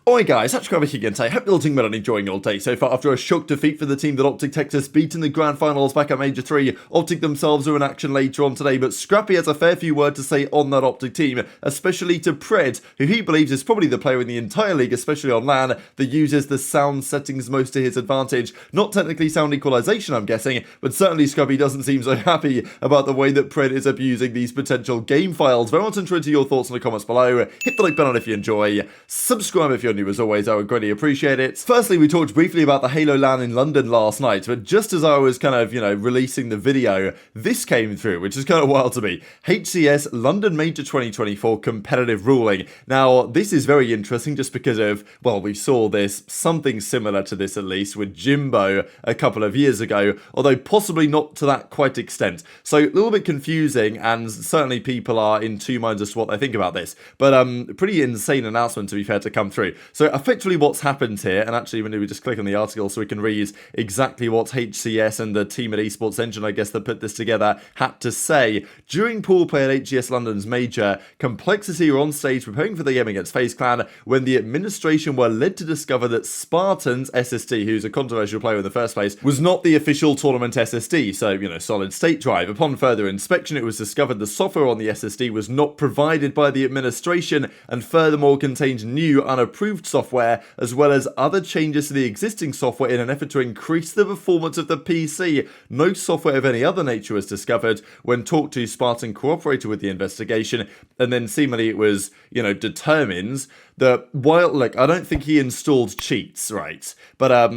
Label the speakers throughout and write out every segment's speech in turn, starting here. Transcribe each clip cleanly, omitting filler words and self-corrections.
Speaker 1: Oi guys, Scrappy again today. Hope you're all doing well and enjoying your day so far after a shock defeat for the team that OpTic Texas beat in the grand finals back at Major 3. OpTic themselves are in action later on today, but Scrappy has a fair few words to say on that OpTic team, especially to Pred, who he believes is probably the player in the entire league, especially on LAN, that uses the sound settings most to his advantage. Not technically sound equalization, I'm guessing, but certainly Scrappy doesn't seem so happy about the way that Pred is abusing these potential game files. Very much interested in your thoughts in the comments below. Hit the like button if you enjoy. Subscribe if you're new as always, I would greatly appreciate it. Firstly, we talked briefly about the Halo LAN in London last night, but just as I was kind of, releasing the video, this came through, which is kind of wild to me. HCS London Major 2024 competitive ruling. Now, this is very interesting just because of, well, we saw this, something similar to this at least, with Jimbo a couple of years ago, although possibly not to that quite extent. So, a little bit confusing, and certainly people are in two minds as to what they think about this. But, pretty insane announcement, to be fair, to come through. So effectively what's happened here, and actually when we just click on the article so we can read exactly what HCS and the team at Esports Engine, I guess, that put this together, had to say. During pool play at HCS London's Major, Complexity were on stage preparing for the game against FaZe Clan when the administration were led to discover that Spartan's SSD, who's a controversial player in the first place, was not the official tournament SSD, so, solid state drive. Upon further inspection, it was discovered the software on the SSD was not provided by the administration and furthermore contained new unapproved software as well as other changes to the existing software in an effort to increase the performance of the PC. No software of any other nature was discovered. When talked to, Spartan cooperated with the investigation, and then seemingly it was, determines that while, look, I don't think he installed cheats, right? But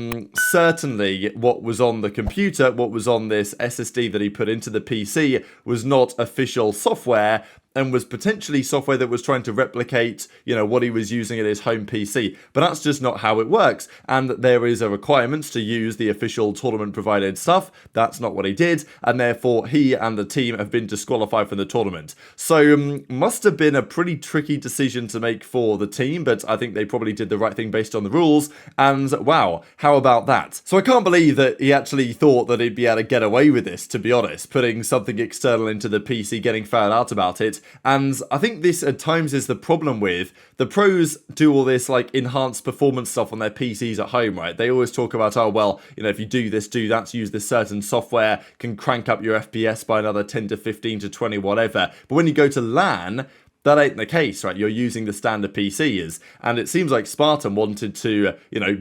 Speaker 1: certainly what was on the computer, what was on this SSD that he put into the PC was not official software, and was potentially software that was trying to replicate, what he was using at his home PC. But that's just not how it works. And there is a requirement to use the official tournament-provided stuff. That's not what he did. And therefore, he and the team have been disqualified from the tournament. So, must have been a pretty tricky decision to make for the team. But I think they probably did the right thing based on the rules. And, wow, how about that? So, I can't believe that he actually thought that he'd be able to get away with this, to be honest. Putting something external into the PC, getting found out about it. And I think this at times is the problem with the pros do all this like enhanced performance stuff on their PCs at home, right? They always talk about, oh, well, if you do this, do that, use this certain software, can crank up your FPS by another 10 to 15 to 20, whatever. But when you go to LAN, that ain't the case, right? You're using the standard PCs, and it seems like Spartan wanted to,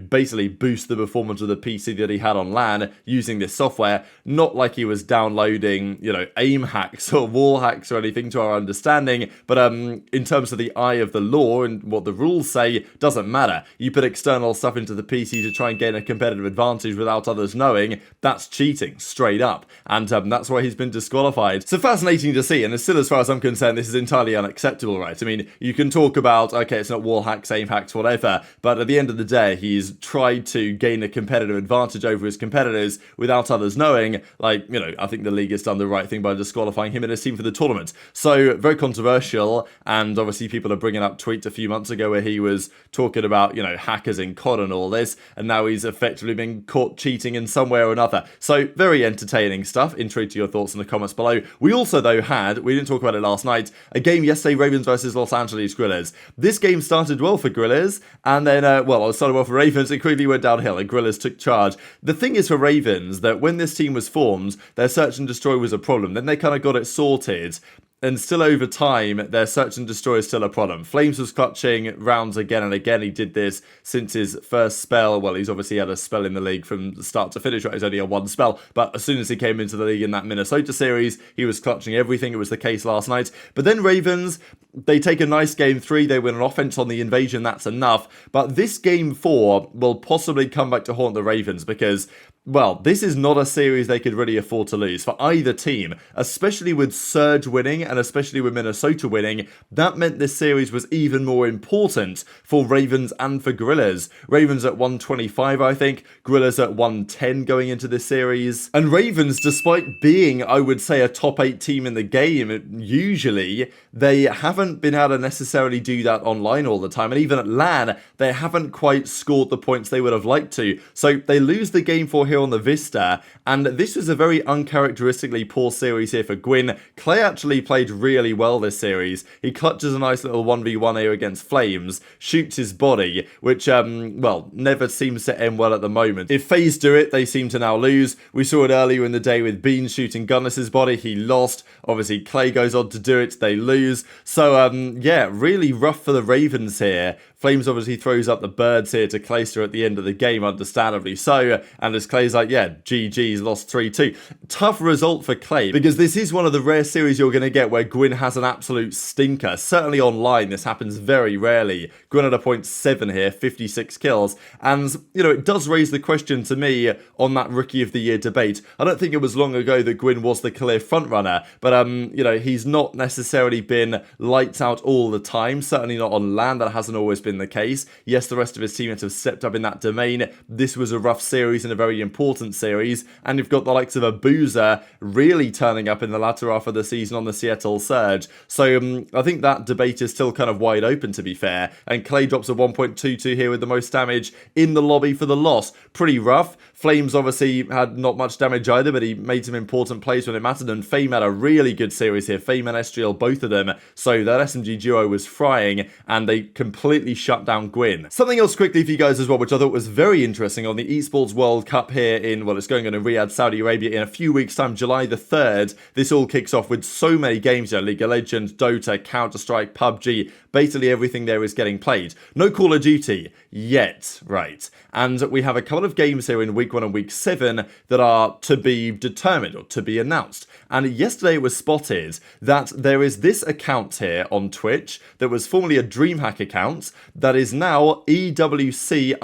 Speaker 1: basically boost the performance of the PC that he had on LAN using this software, not like he was downloading, aim hacks or wall hacks or anything to our understanding, but in terms of the eye of the law and what the rules say, doesn't matter. You put external stuff into the PC to try and gain a competitive advantage without others knowing, that's cheating, straight up, and that's why he's been disqualified. So fascinating to see, and still, as far as I'm concerned, this is entirely unacceptable. Right? I mean, you can talk about, okay, it's not wall hacks, aim hacks, whatever, but at the end of the day, he's tried to gain a competitive advantage over his competitors without others knowing. Like, I think the league has done the right thing by disqualifying him and his team for the tournament. So, very controversial, and obviously people are bringing up tweets a few months ago where he was talking about, hackers in COD and all this, and now he's effectively been caught cheating in some way or another. So, very entertaining stuff. Intrigued to your thoughts in the comments below. We also, though, we didn't talk about it last night, a game yesterday, Ravens versus Los Angeles Guerrillas. This game started well for Guerrillas, and then, it started well for Ravens, it quickly went downhill, and Guerrillas took charge. The thing is for Ravens, that when this team was formed, their search and destroy was a problem. Then they kind of got it sorted, and still over time, their search and destroy is still a problem. Flames was clutching rounds again and again. He did this since his first spell. Well, he's obviously had a spell in the league from the start to finish, right? He's only had one spell. But as soon as he came into the league in that Minnesota series, he was clutching everything. It was the case last night. But then Ravens, they take a nice game 3. They win an offense on the invasion. That's enough. But this game 4 will possibly come back to haunt the Ravens because, well, this is not a series they could really afford to lose for either team, especially with Surge winning and especially with Minnesota winning. That meant this series was even more important for Ravens and for Guerrillas. Ravens at 125, I think. Guerrillas at 110 going into this series. And Ravens, despite being, I would say, a top 8 team in the game, usually, they haven't been able to necessarily do that online all the time. And even at LAN, they haven't quite scored the points they would have liked to. So they lose the game 4 here here on the Vista, and this was a very uncharacteristically poor series here for Gwyn. Clay actually played really well this series. He clutches a nice little 1v1 here against Flames, shoots his body, which, well, never seems to end well at the moment. If FaZe do it, they seem to now lose. We saw it earlier in the day with Bean shooting Gunless's body. He lost. Obviously, Clay goes on to do it. They lose. So, yeah, really rough for the Ravens here. Flames obviously throws up the birds here to Clayster at the end of the game, understandably so. And as Clay's like, yeah, GG's, lost 3-2. Tough result for Clay, because this is one of the rare series you're going to get where Gwyn has an absolute stinker. Certainly online, this happens very rarely. Gwyn at a 0.7 here, 56 kills. And, you know, it does raise the question to me on that Rookie of the Year debate. I don't think it was long ago that Gwyn was the clear frontrunner, but, you know, he's not necessarily been lights out all the time. Certainly not on LAN, that hasn't always been the case. Yes, the rest of his teammates have stepped up in that domain. This was a rough series and a very important series, and you've got the likes of aBeZy really turning up in the latter half of the season on the Seattle Surge. So I think that debate is still kind of wide open, to be fair, and Clay drops a 1.22 here with the most damage in the lobby for the loss. Pretty rough. Flames obviously had not much damage either, but he made some important plays when it mattered, and Fame had a really good series here. Fame and Estriel, both of them. So that SMG duo was frying, and they completely shut down Gwyn. Something else quickly for you guys as well, which I thought was very interesting on the Esports World Cup here in, well, it's going on in Riyadh, Saudi Arabia in a few weeks' time, July the 3rd. This all kicks off with so many games, you know, League of Legends, Dota, Counter-Strike, PUBG, basically everything there is getting played. No Call of Duty yet, right? And we have a couple of games here in week 1 and week 7 that are to be determined or to be announced. And yesterday it was spotted that there is this account here on Twitch that was formerly a DreamHack account that is now EWC_COT,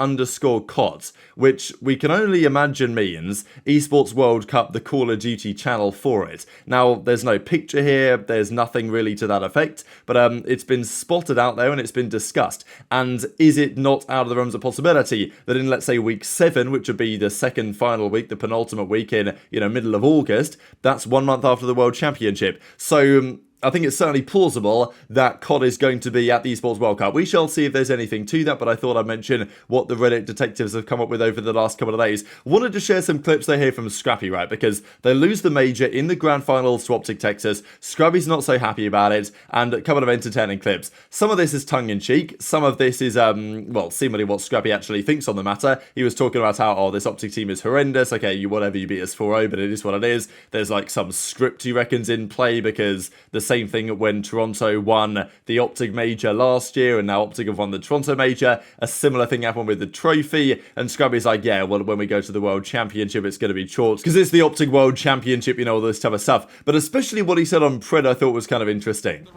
Speaker 1: which we can only imagine means Esports World Cup, the Call of Duty channel for it. Now, there's no picture here, there's nothing really to that effect, but it's been spotted out there and it's been discussed. And is it not out of the realms of possibility that in, let's say, week 7, which would be the second final week, the penultimate week in, you know, middle of August, that's 1 month after the World Championship. So I think it's certainly plausible that COD is going to be at the Esports World Cup. We shall see if there's anything to that, but I thought I'd mention what the Reddit detectives have come up with over the last couple of days. Wanted to share some clips they hear from Scrappy, right? Because they lose the major in the grand finals to OpTic Texas. Scrappy's not so happy about it, and a couple of entertaining clips. Some of this is tongue-in-cheek. Some of this is, well, seemingly what Scrappy actually thinks on the matter. He was talking about how, oh, this OpTic team is horrendous. Okay, you whatever, you beat us 4-0, but it is what it is. There's like some script he reckons in play, because the same thing when Toronto won the OpTic Major last year, and now OpTic have won the Toronto Major. A similar thing happened with the trophy, and Scrappy's like, yeah, well, when we go to the World Championship, it's going to be chalked, because it's the OpTic World Championship, you know, all this type of stuff. But especially what he said on Pred, I thought was kind of interesting.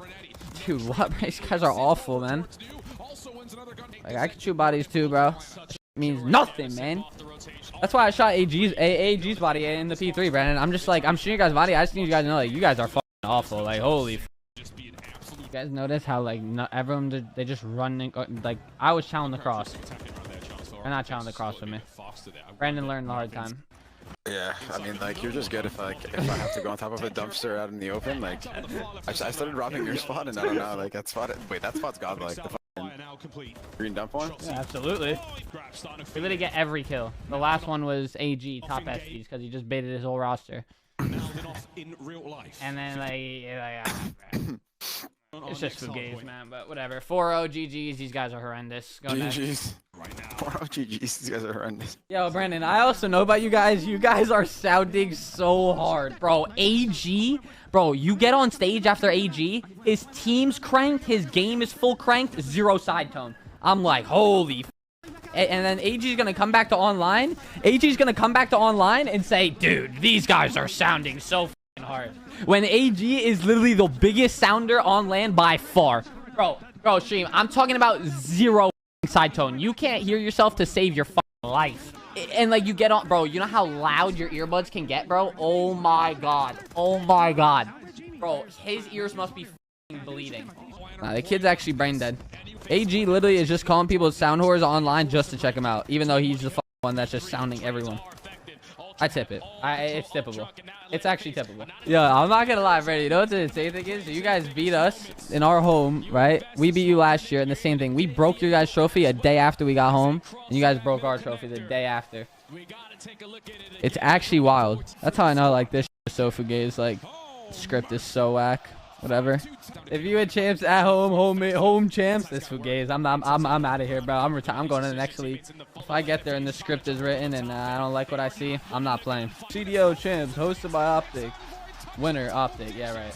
Speaker 2: Dude, what? These guys are awful, man. Like, I can shoot bodies too, bro. That means nothing, man. That's why I shot AG's body in the P3, Brandon. I'm just like, I'm shooting you guys' body. I just need you guys to know, like, you guys are fucking awful. Like, holy f. You guys notice how, like, everyone, they just run, like, I was challenging the cross. They're not challenging the cross with me. Brandon learned the hard time.
Speaker 3: Yeah, I mean, like, you're just good if I have to go on top of a dumpster out in the open. Like, I started robbing your spot, and I don't know, like, that spot, wait, that spot's godlike. The green dump one?
Speaker 2: Yeah, absolutely. We literally get every kill. The last one was AG, top SGs, because he just baited his whole roster. And then, like it's just fugazi, man, but whatever. 4-0 GG's, these guys are horrendous. Go
Speaker 3: GG's. 4-0 GG's, these guys are horrendous.
Speaker 2: Yo, Brandon, I also know about you guys. You guys are sounding so hard. Bro, AG, bro, you get on stage after AG, his team's cranked, his game is full cranked, 0 side tone. I'm like, holy f. And then AG's gonna come back to online. AG's gonna come back to online and say, dude, these guys are sounding so f***ing hard. When AG is literally the biggest sounder on LAN by far. Bro, stream, I'm talking about 0 side tone. You can't hear yourself to save your f***ing life. And like, you get on, bro, you know how loud your earbuds can get, bro? Oh my god. Oh my god. Bro, his ears must be f***ing bleeding. Nah, the kid's actually brain dead. AG literally is just calling people sound whores online just to check him out, even though he's the one that's just sounding everyone. I tip it. It's tippable. It's actually tippable. Yeah, I'm not gonna lie, Freddy. You know what the insane thing is? You guys beat us in our home, right? We beat you last year, and the same thing. We broke your guys' trophy a day after we got home, and you guys broke our trophy the day after. It's actually wild. That's how I know like this is so fugazi. Like script is so whack. Whatever. If you had champs at home champs, this fugazi. I'm out of here, bro. I'm going to the next league. If I get there and the script is written and I don't like what I see, I'm not playing. CDL champs hosted by OpTic. Winner OpTic. Yeah, right.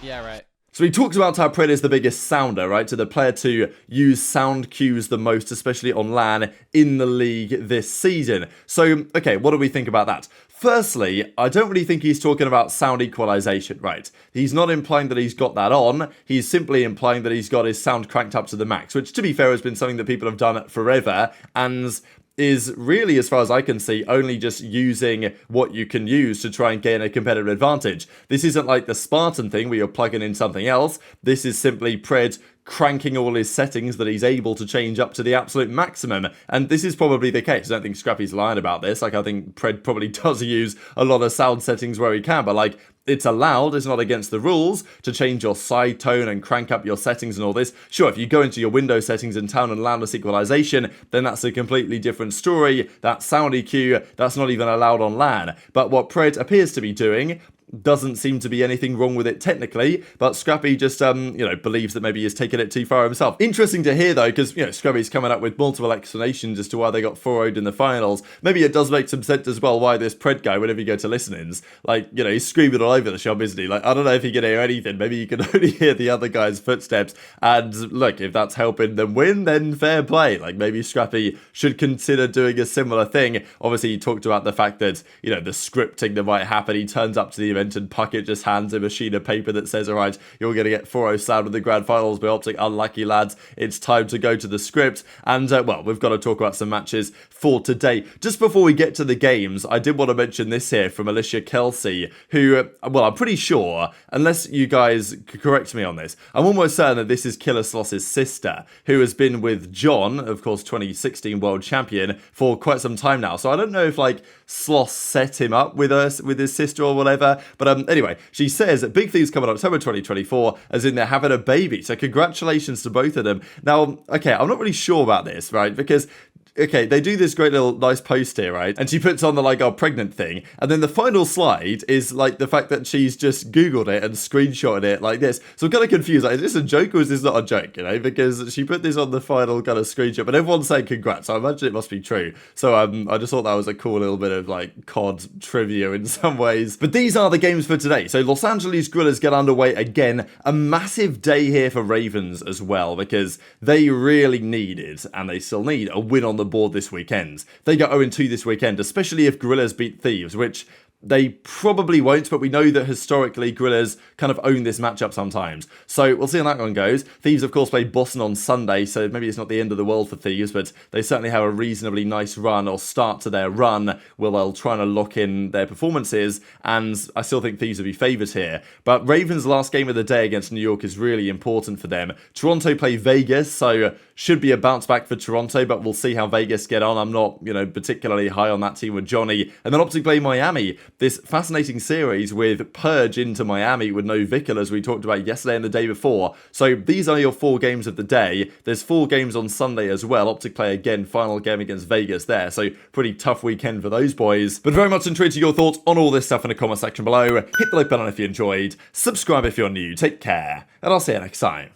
Speaker 2: Yeah, right.
Speaker 1: So he talks about how Pred is the biggest sounder, right? So the player to use sound cues the most, especially on LAN in the league this season. So, okay, what do we think about that? Firstly, I don't really think he's talking about sound equalization, right? He's not implying that he's got that on. He's simply implying that he's got his sound cranked up to the max, which, to be fair, has been something that people have done forever and is really, as far as I can see, only just using what you can use to try and gain a competitive advantage. This isn't like the Spartan thing where you're plugging in something else. This is simply Pred cranking all his settings that he's able to change up to the absolute maximum. And this is probably the case. I don't think Scrappy's lying about this. Like, I think Pred probably does use a lot of sound settings where he can, but like, it's allowed, it's not against the rules, to change your side tone and crank up your settings and all this. Sure, if you go into your window settings in town and loudness equalization, then that's a completely different story. That sound EQ, that's not even allowed on LAN. But what Pred appears to be doing doesn't seem to be anything wrong with it technically, but Scrappy just, believes that maybe he's taken it too far himself. Interesting to hear, though, because, Scrappy's coming up with multiple explanations as to why they got 4-0'd in the finals. Maybe it does make some sense as well why this Pred guy, whenever you go to listenings, like, he's screaming all over the shop, isn't he? Like, I don't know if you can hear anything. Maybe you can only hear the other guy's footsteps. And look, if that's helping them win, then fair play. Like, maybe Scrappy should consider doing a similar thing. Obviously, he talked about the fact that, the scripting that might happen. He turns up to the event and Puckett just hands him a sheet of paper that says, alright, you're going to get 4-0 sound in the grand finals by OpTic. Unlucky lads, it's time to go to the script. And, well, we've got to talk about some matches for today. Just before we get to the games, I did want to mention this here from Alicia Kelsey, who, well, I'm pretty sure, unless you guys correct me on this, I'm almost certain that this is Killer Sloss's sister, who has been with John, of course, 2016 world champion, for quite some time now. So I don't know if, like, Sloss set him up with his sister or whatever. But anyway, she says that Big Thieves coming October 2024, as in they're having a baby. So congratulations to both of them. Now, okay, I'm not really sure about this, right? Because okay, they do this great little nice post here, right? And she puts on the like, oh, pregnant thing. And then the final slide is like the fact that she's just Googled it and screenshotted it like this. So I'm kind of confused. Like, is this a joke or is this not a joke, Because she put this on the final kind of screenshot, but everyone's saying congrats. So I imagine it must be true. So I just thought that was a cool little bit of like COD trivia in some ways. But these are the games for today. So Los Angeles Grillers get underway again. A massive day here for Ravens as well, because they really needed, and they still need, a win on the board this weekend. They go 0-2 this weekend, especially if Guerrillas beat Thieves, which they probably won't, but we know that historically Guerrillas kind of own this matchup sometimes. So we'll see how that one goes. Thieves, of course, play Boston on Sunday, so maybe it's not the end of the world for Thieves, but they certainly have a reasonably nice run or start to their run where they'll try to lock in their performances, and I still think Thieves will be favourites here. But Ravens' last game of the day against New York is really important for them. Toronto play Vegas, so should be a bounce back for Toronto, but we'll see how Vegas get on. I'm not, particularly high on that team with Johnny. And then OpTic play Miami. This fascinating series with Purge into Miami with no Vikul, as we talked about yesterday and the day before. So these are your 4 games of the day. There's 4 games on Sunday as well. OpTic play again, final game against Vegas there. So pretty tough weekend for those boys. But very much intrigued to your thoughts on all this stuff in the comment section below. Hit the like button if you enjoyed. Subscribe if you're new. Take care. And I'll see you next time.